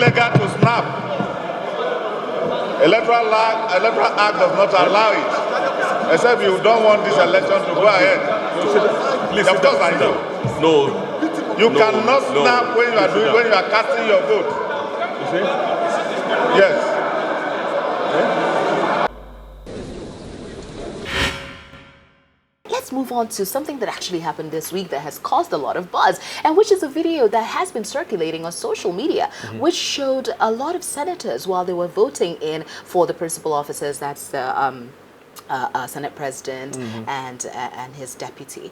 illegal to snap. Electoral Act does not allow it. Except you don't want this election to go ahead. Please, of course I know. No. You cannot snap when you are casting your vote. You see? Yes. Let's move on to something that actually happened this week that has caused a lot of buzz, and which is a video that has been circulating on social media, which showed a lot of senators while they were voting in for the principal officers, that's the Senate President and his deputy.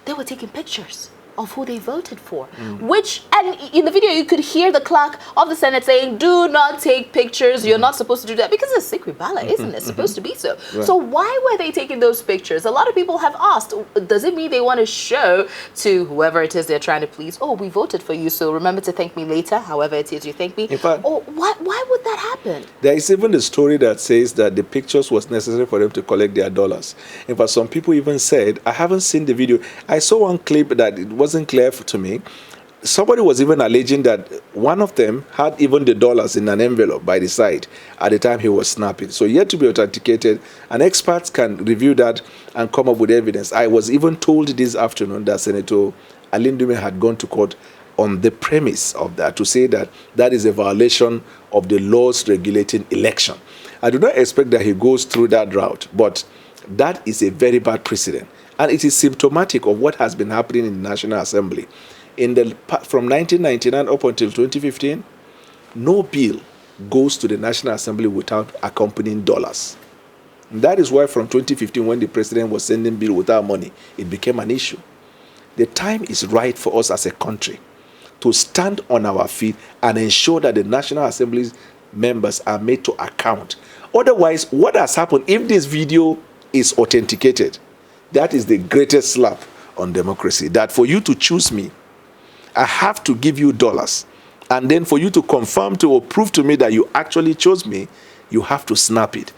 They were taking pictures of who they voted for, and in the video you could hear the clerk of the Senate saying, do not take pictures, you're not supposed to do that, because it's a secret ballot, isn't it? Supposed to be so. Right. So why were they taking those pictures? A lot of people have asked, does it mean they want to show to whoever it is they're trying to please, oh, we voted for you, so remember to thank me later, however it is you thank me? In fact, or why would that happen? There is even a story that says that the pictures was necessary for them to collect their dollars. In fact, some people even said, I haven't seen the video. I saw one clip that it wasn't clear to me. Somebody was even alleging that one of them had even the dollars in an envelope by the side at the time he was snapping. So yet to be authenticated, and experts can review that and come up with evidence. I was even told this afternoon that Senator Alindume had gone to court on the premise of that, to say that that is a violation of the laws regulating election. I do not expect that he goes through that route, but that is a very bad precedent. And it is symptomatic of what has been happening in the National Assembly. From 1999 up until 2015, no bill goes to the National Assembly without accompanying dollars. And that is why from 2015, when the president was sending bill without money, it became an issue. The time is right for us as a country to stand on our feet and ensure that the National Assembly's members are made to account. Otherwise, what has happened, if this video is authenticated, that is the greatest slap on democracy. That for you to choose me, I have to give you dollars. And then for you to confirm to or prove to me that you actually chose me, you have to snap it.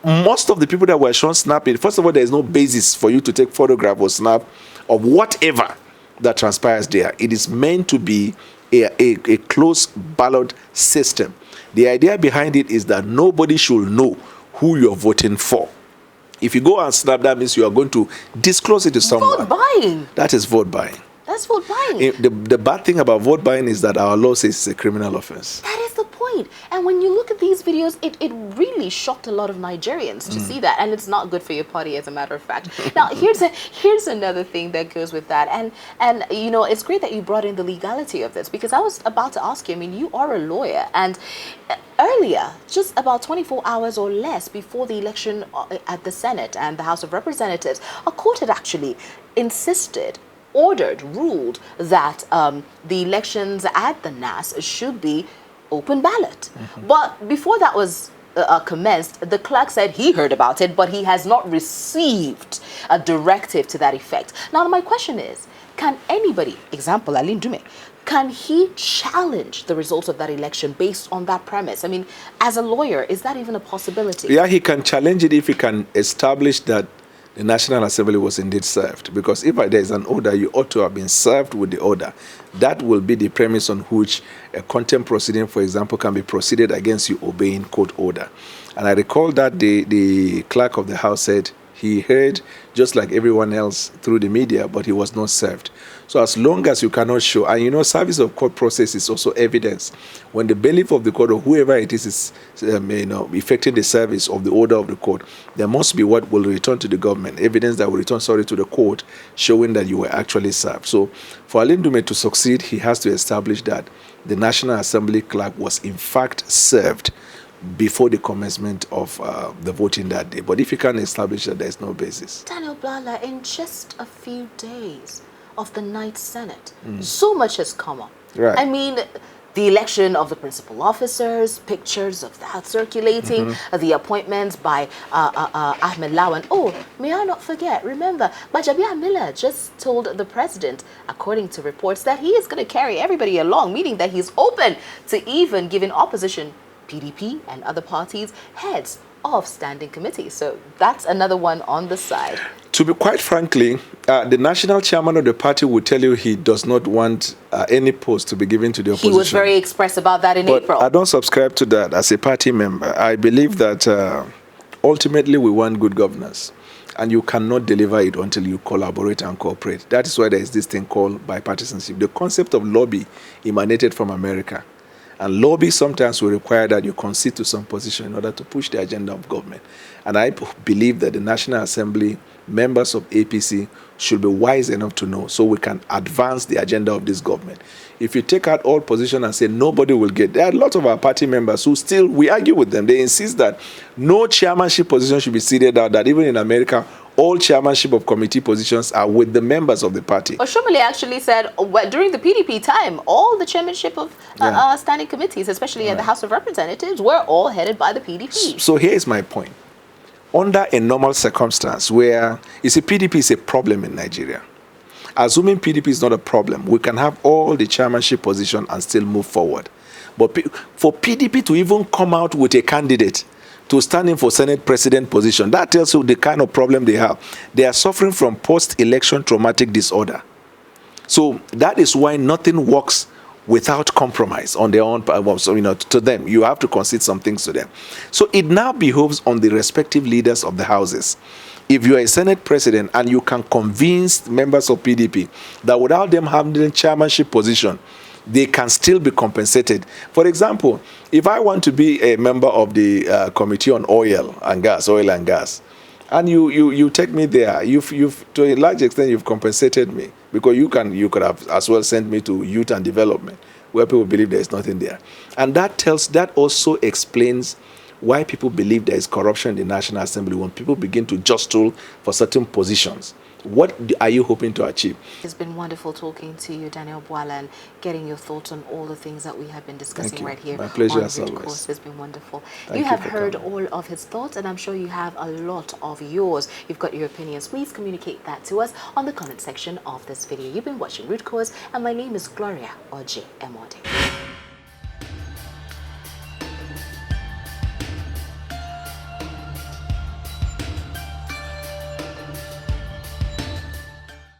Most of the people that were shown snap it, first of all, there is no basis for you to take photograph or snap of whatever that transpires there. It is meant to be a closed ballot system. The idea behind it is that nobody should know who you're voting for. If you go and snap, that means you are going to disclose it to someone. Vote buying. That is vote buying. That's vote buying. The bad thing about vote buying is that our law says it's a criminal offense. That is the point. And when you look at these videos, it really shocked a lot of Nigerians to see that. And it's not good for your party, as a matter of fact. Now, here's another thing that goes with that. And you know, it's great that you brought in the legality of this, because I was about to ask you, I mean, you are a lawyer. And earlier, just about 24 hours or less before the election at the Senate and the House of Representatives, a court had actually ruled that the elections at the NAS should be open ballot. But before that was commenced, the clerk said he heard about it, but he has not received a directive to that effect. Now, my question is, can anybody, example, Alindume, can he challenge the results of that election based on that premise? I mean, as a lawyer, is that even a possibility? Yeah, he can challenge it if he can establish that the National Assembly was indeed served. Because if there is an order, you ought to have been served with the order. That will be the premise on which a contempt proceeding, for example, can be proceeded against you obeying court order. And I recall that the clerk of the House said he heard just like everyone else through the media, but he was not served. So as long as you cannot show, and you know, service of court process is also evidence. When the bailiff of the court or whoever it is effecting the service of the order of the court, there must be what will return to the government, evidence that will return, to the court, showing that you were actually served. So for Alindume to succeed, he has to establish that the National Assembly clerk was in fact served before the commencement of the voting that day. But if you can't establish that, there is no basis. Daniel Blala, in just a few days of the Ninth Senate, so much has come up. Right. I mean, the election of the principal officers, pictures of that circulating, the appointments by Ahmad Lawan. Oh, may I not forget, remember, Bajabia Miller just told the president, according to reports, that he is going to carry everybody along, meaning that he's open to even giving opposition PDP and other parties heads of standing committees. So that's another one on the side. To be quite frankly, the national chairman of the party will tell you he does not want any post to be given to the opposition. He was very express about that in April. I don't subscribe to that as a party member. I believe that ultimately we want good governance, and you cannot deliver it until you collaborate and cooperate. That is why there is this thing called bipartisanship. The concept of lobby emanated from America. And lobby sometimes will require that you concede to some position in order to push the agenda of government. And I believe that the National Assembly, members of APC, should be wise enough to know so we can advance the agenda of this government. If you take out all positions and say nobody will get, there are a lot of our party members who still, we argue with them. They insist that no chairmanship position should be ceded out, that even in America, all chairmanship of committee positions are with the members of the party. Oshomole actually said during the PDP time, all the chairmanship of standing committees, especially at the House of Representatives, were all headed by the PDP. So here is my point. Under a normal circumstance where, you see, PDP is a problem in Nigeria. Assuming PDP is not a problem, we can have all the chairmanship position and still move forward. But for PDP to even come out with a candidate to stand in for Senate President position, that tells you the kind of problem they have. They are suffering from post-election traumatic disorder. So that is why nothing works without compromise on their own. So, to them, you have to concede some things to them. So it now behoves on the respective leaders of the houses. If you are a Senate President and you can convince members of PDP that without them having the chairmanship position, they can still be compensated. For example, if I want to be a member of the Committee on Oil and Gas, and you take me there, you've to a large extent you've compensated me, because you could have as well sent me to Youth and Development, where people believe there is nothing there. And that also explains why people believe there is corruption in the National Assembly when people begin to jostle for certain positions. What are you hoping to achieve? It's been wonderful talking to you, Daniel Bwala, and getting your thoughts on all the things that we have been discussing right here. My pleasure on as Root always. Course. It's been wonderful. Thank you have for heard coming. all of his thoughts, and I'm sure you have a lot of yours. You've got your opinions. Please communicate that to us on the comment section of this video. You've been watching Root Course, and my name is Gloria Oje Emode.